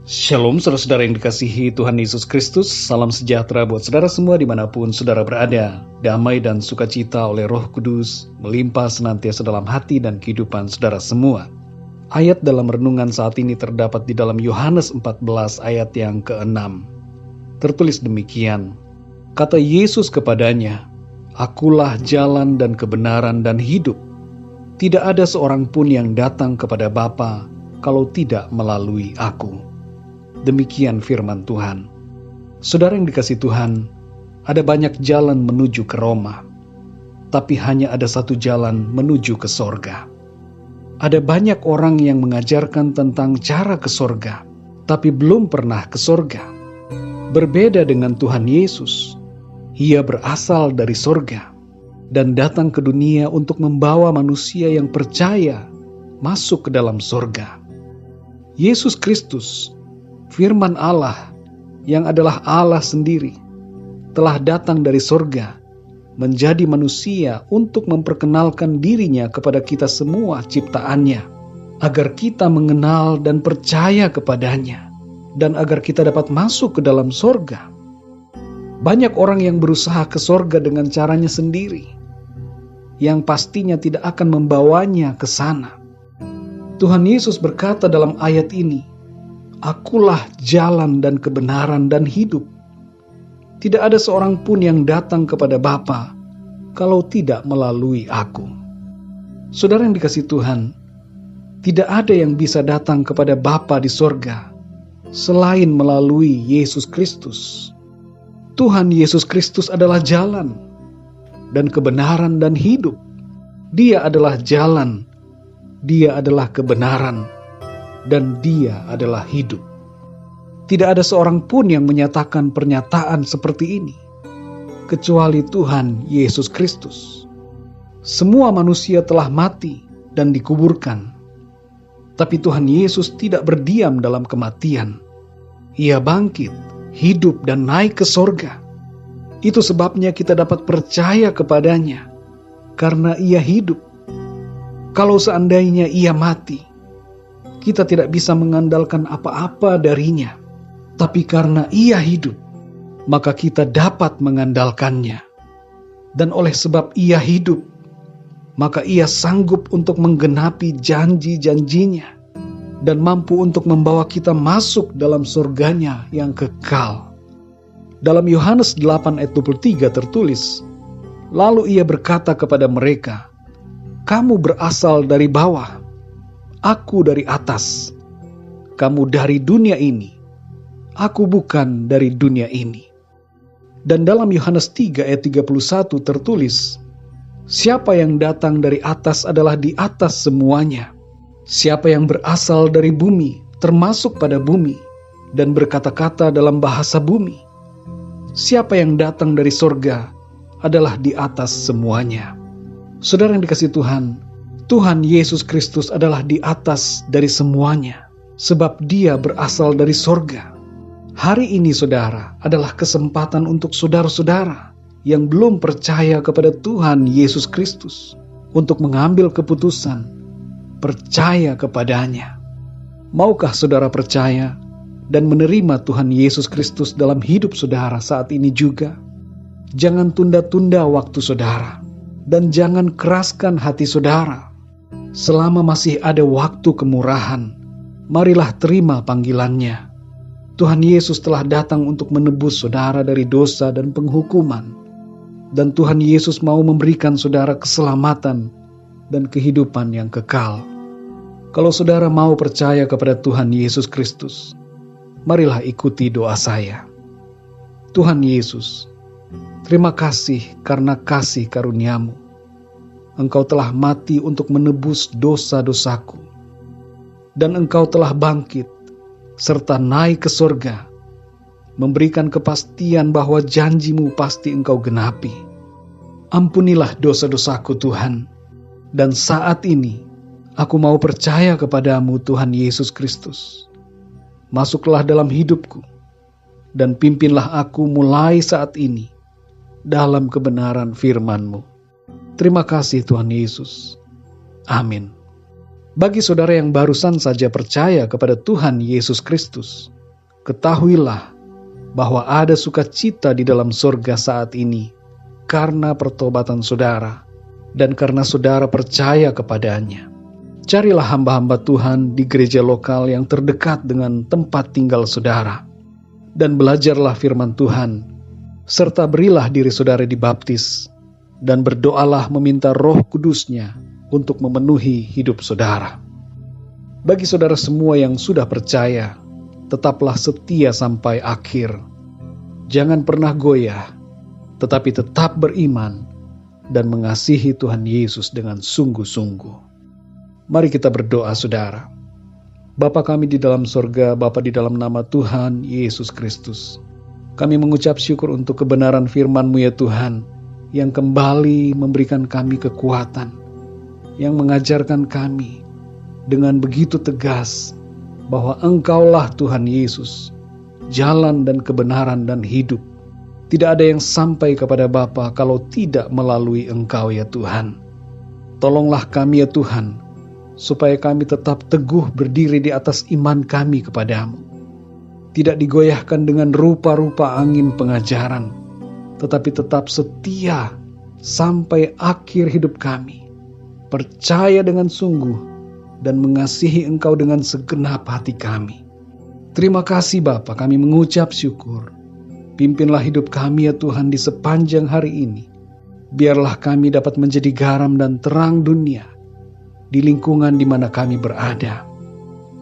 Shalom saudara-saudara yang dikasihi Tuhan Yesus Kristus. Salam sejahtera buat saudara semua dimanapun saudara berada. Damai dan sukacita oleh Roh Kudus melimpah senantiasa dalam hati dan kehidupan saudara semua. Ayat dalam renungan saat ini terdapat di dalam Yohanes 14 ayat yang ke-6. Tertulis demikian, kata Yesus kepadanya, Akulah jalan dan kebenaran dan hidup. Tidak ada seorang pun yang datang kepada Bapa kalau tidak melalui aku. Demikian firman Tuhan. Saudara yang dikasihi Tuhan, ada banyak jalan menuju ke Roma, tapi hanya ada satu jalan menuju ke sorga. Ada banyak orang yang mengajarkan tentang cara ke sorga, tapi belum pernah ke sorga. Berbeda dengan Tuhan Yesus, Ia berasal dari sorga dan datang ke dunia untuk membawa manusia yang percaya masuk ke dalam sorga. Yesus Kristus, Firman Allah yang adalah Allah sendiri, telah datang dari sorga, menjadi manusia untuk memperkenalkan dirinya kepada kita semua ciptaannya, agar kita mengenal dan percaya kepadanya, dan agar kita dapat masuk ke dalam sorga. Banyak orang yang berusaha ke sorga dengan caranya sendiri, yang pastinya tidak akan membawanya ke sana. Tuhan Yesus berkata dalam ayat ini, Akulah jalan dan kebenaran dan hidup. Tidak ada seorang pun yang datang kepada Bapa kalau tidak melalui aku. Saudara yang dikasihi Tuhan, tidak ada yang bisa datang kepada Bapa di sorga selain melalui Yesus Kristus. Tuhan Yesus Kristus adalah jalan dan kebenaran dan hidup. Dia adalah jalan, Dia adalah kebenaran, dan Dia adalah hidup. Tidak ada seorang pun yang menyatakan pernyataan seperti ini, kecuali Tuhan Yesus Kristus. Semua manusia telah mati dan dikuburkan, tapi Tuhan Yesus tidak berdiam dalam kematian. Ia bangkit, hidup, dan naik ke sorga. Itu sebabnya kita dapat percaya kepadanya, karena Ia hidup. Kalau seandainya Ia mati, kita tidak bisa mengandalkan apa-apa darinya. Tapi karena Ia hidup, maka kita dapat mengandalkannya. Dan oleh sebab Ia hidup, maka Ia sanggup untuk menggenapi janji-janjinya dan mampu untuk membawa kita masuk dalam surganya yang kekal. Dalam Yohanes 8 ayat 23 tertulis, lalu Ia berkata kepada mereka, Kamu berasal dari bawah, Aku dari atas. Kamu dari dunia ini, Aku bukan dari dunia ini. Dan dalam Yohanes 3 ayat 31 tertulis, Siapa yang datang dari atas adalah di atas semuanya. Siapa yang berasal dari bumi, termasuk pada bumi, dan berkata-kata dalam bahasa bumi. Siapa yang datang dari sorga adalah di atas semuanya. Saudara yang dikasihi Tuhan, Tuhan Yesus Kristus adalah di atas dari semuanya, sebab Dia berasal dari sorga. Hari ini saudara adalah kesempatan untuk saudara-saudara yang belum percaya kepada Tuhan Yesus Kristus untuk mengambil keputusan percaya kepadanya. Maukah saudara percaya dan menerima Tuhan Yesus Kristus dalam hidup saudara saat ini juga? Jangan tunda-tunda waktu saudara, dan jangan keraskan hati saudara. Selama masih ada waktu kemurahan, marilah terima panggilannya. Tuhan Yesus telah datang untuk menebus saudara dari dosa dan penghukuman. Dan Tuhan Yesus mau memberikan saudara keselamatan dan kehidupan yang kekal. Kalau saudara mau percaya kepada Tuhan Yesus Kristus, marilah ikuti doa saya. Tuhan Yesus, terima kasih karena kasih karunia-Mu. Engkau telah mati untuk menebus dosa-dosaku. Dan Engkau telah bangkit serta naik ke sorga, memberikan kepastian bahwa janji-Mu pasti Engkau genapi. Ampunilah dosa-dosaku Tuhan, dan saat ini aku mau percaya kepadamu Tuhan Yesus Kristus. Masuklah dalam hidupku, dan pimpinlah aku mulai saat ini dalam kebenaran firman-Mu. Terima kasih Tuhan Yesus. Amin. Bagi saudara yang barusan saja percaya kepada Tuhan Yesus Kristus, ketahuilah bahwa ada sukacita di dalam surga saat ini karena pertobatan saudara dan karena saudara percaya kepadanya. Carilah hamba-hamba Tuhan di gereja lokal yang terdekat dengan tempat tinggal saudara, dan belajarlah firman Tuhan, serta berilah diri saudara dibaptis, dan berdoalah meminta Roh Kudus-Nya untuk memenuhi hidup saudara. Bagi saudara semua yang sudah percaya, tetaplah setia sampai akhir. Jangan pernah goyah, tetapi tetap beriman dan mengasihi Tuhan Yesus dengan sungguh-sungguh. Mari kita berdoa, saudara. Bapa kami di dalam sorga, Bapa di dalam nama Tuhan Yesus Kristus, kami mengucap syukur untuk kebenaran firman-Mu ya Tuhan, yang kembali memberikan kami kekuatan, yang mengajarkan kami dengan begitu tegas bahwa Engkaulah Tuhan Yesus, jalan dan kebenaran dan hidup. Tidak ada yang sampai kepada Bapa kalau tidak melalui Engkau ya Tuhan. Tolonglah kami ya Tuhan, supaya kami tetap teguh berdiri di atas iman kami kepadamu. Tidak digoyahkan dengan rupa-rupa angin pengajaran, tetapi tetap setia sampai akhir hidup kami. Percaya dengan sungguh dan mengasihi Engkau dengan segenap hati kami. Terima kasih Bapa, kami mengucap syukur. Pimpinlah hidup kami ya Tuhan di sepanjang hari ini. Biarlah kami dapat menjadi garam dan terang dunia di lingkungan di mana kami berada.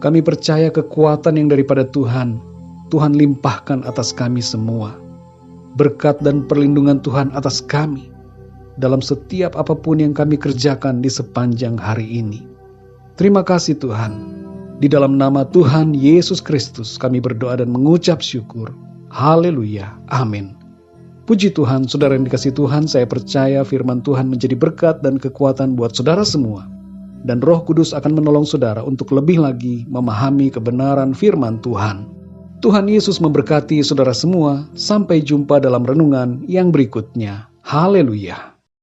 Kami percaya kekuatan yang daripada Tuhan, Tuhan limpahkan atas kami semua. Berkat dan perlindungan Tuhan atas kami dalam setiap apapun yang kami kerjakan di sepanjang hari ini. Terima kasih Tuhan. Di dalam nama Tuhan Yesus Kristus kami berdoa dan mengucap syukur. Haleluya. Amin. Puji Tuhan, saudara yang dikasihi Tuhan, saya percaya firman Tuhan menjadi berkat dan kekuatan buat saudara semua. Dan Roh Kudus akan menolong saudara untuk lebih lagi memahami kebenaran firman Tuhan. Tuhan Yesus memberkati saudara semua. Sampai jumpa dalam renungan yang berikutnya. Haleluya.